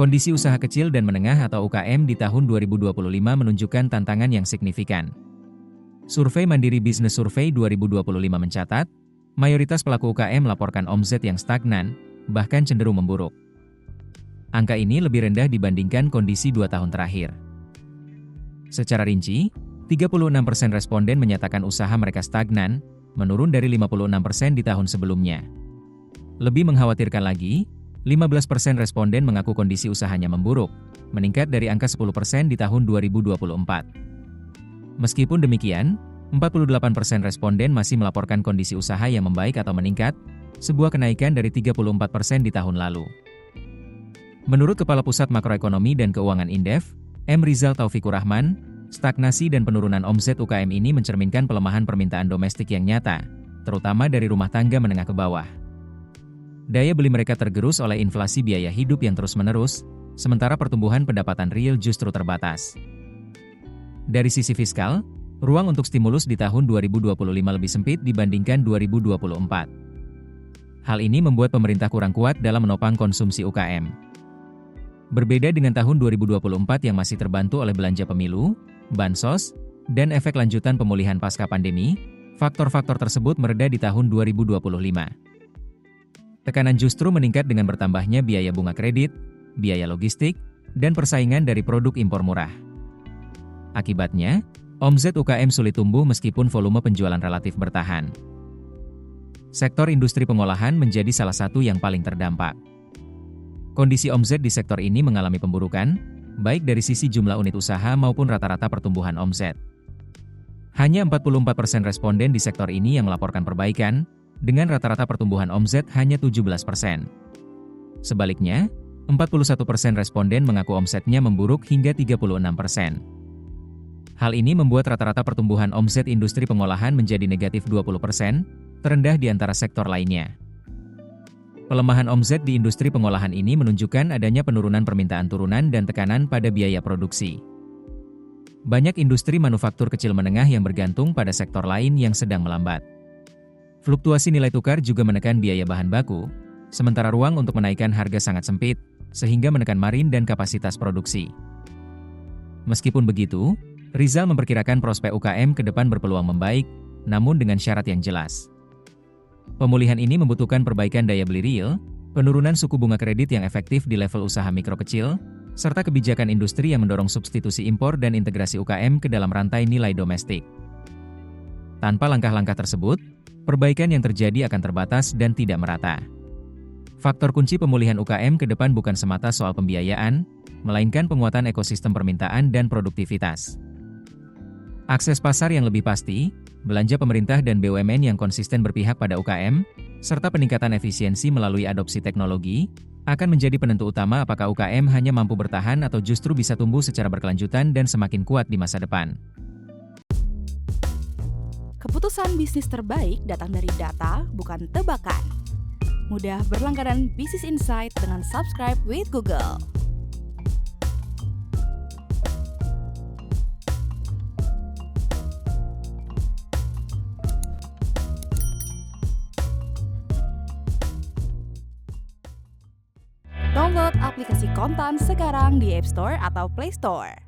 Kondisi usaha kecil dan menengah atau UKM di tahun 2025 menunjukkan tantangan yang signifikan. Survei Mandiri Business Survey 2025 mencatat, mayoritas pelaku UKM melaporkan omzet yang stagnan, bahkan cenderung memburuk. Angka ini lebih rendah dibandingkan kondisi 2 tahun terakhir. Secara rinci, 36% responden menyatakan usaha mereka stagnan, menurun dari 56% di tahun sebelumnya. Lebih mengkhawatirkan lagi, 15% responden mengaku kondisi usahanya memburuk, meningkat dari angka 10% di tahun 2024. Meskipun demikian, 48% responden masih melaporkan kondisi usaha yang membaik atau meningkat, sebuah kenaikan dari 34% di tahun lalu. Menurut Kepala Pusat Makroekonomi dan Keuangan Indef, M. Rizal Taufikur Rahman, stagnasi dan penurunan omzet UKM ini mencerminkan pelemahan permintaan domestik yang nyata, terutama dari rumah tangga menengah ke bawah. Daya beli mereka tergerus oleh inflasi biaya hidup yang terus-menerus, sementara pertumbuhan pendapatan real justru terbatas. Dari sisi fiskal, ruang untuk stimulus di tahun 2025 lebih sempit dibandingkan 2024. Hal ini membuat pemerintah kurang kuat dalam menopang konsumsi UKM. Berbeda dengan tahun 2024 yang masih terbantu oleh belanja pemilu, bansos, dan efek lanjutan pemulihan pasca pandemi, faktor-faktor tersebut mereda di tahun 2025. Tekanan justru meningkat dengan bertambahnya biaya bunga kredit, biaya logistik, dan persaingan dari produk impor murah. Akibatnya, omzet UKM sulit tumbuh meskipun volume penjualan relatif bertahan. Sektor industri pengolahan menjadi salah satu yang paling terdampak. Kondisi omzet di sektor ini mengalami pemburukan, baik dari sisi jumlah unit usaha maupun rata-rata pertumbuhan omzet. Hanya 44% responden di sektor ini yang melaporkan perbaikan, dengan rata-rata pertumbuhan omzet hanya 17%. Sebaliknya, 41% responden mengaku omsetnya memburuk hingga 36%. Hal ini membuat rata-rata pertumbuhan omzet industri pengolahan menjadi negatif 20%, terendah di antara sektor lainnya. Pelemahan omzet di industri pengolahan ini menunjukkan adanya penurunan permintaan turunan dan tekanan pada biaya produksi. Banyak industri manufaktur kecil menengah yang bergantung pada sektor lain yang sedang melambat. Fluktuasi nilai tukar juga menekan biaya bahan baku, sementara ruang untuk menaikkan harga sangat sempit, sehingga menekan margin dan kapasitas produksi. Meskipun begitu, Rizal memperkirakan prospek UKM ke depan berpeluang membaik, namun dengan syarat yang jelas. Pemulihan ini membutuhkan perbaikan daya beli real, penurunan suku bunga kredit yang efektif di level usaha mikro kecil, serta kebijakan industri yang mendorong substitusi impor dan integrasi UKM ke dalam rantai nilai domestik. Tanpa langkah-langkah tersebut, perbaikan yang terjadi akan terbatas dan tidak merata. Faktor kunci pemulihan UKM ke depan bukan semata soal pembiayaan, melainkan penguatan ekosistem permintaan dan produktivitas. Akses pasar yang lebih pasti, belanja pemerintah dan BUMN yang konsisten berpihak pada UKM, serta peningkatan efisiensi melalui adopsi teknologi, akan menjadi penentu utama apakah UKM hanya mampu bertahan atau justru bisa tumbuh secara berkelanjutan dan semakin kuat di masa depan. Keputusan bisnis terbaik datang dari data, bukan tebakan. Mudah berlangganan Business Insight dengan subscribe with Google. Download aplikasi Kontan sekarang di App Store atau Play Store.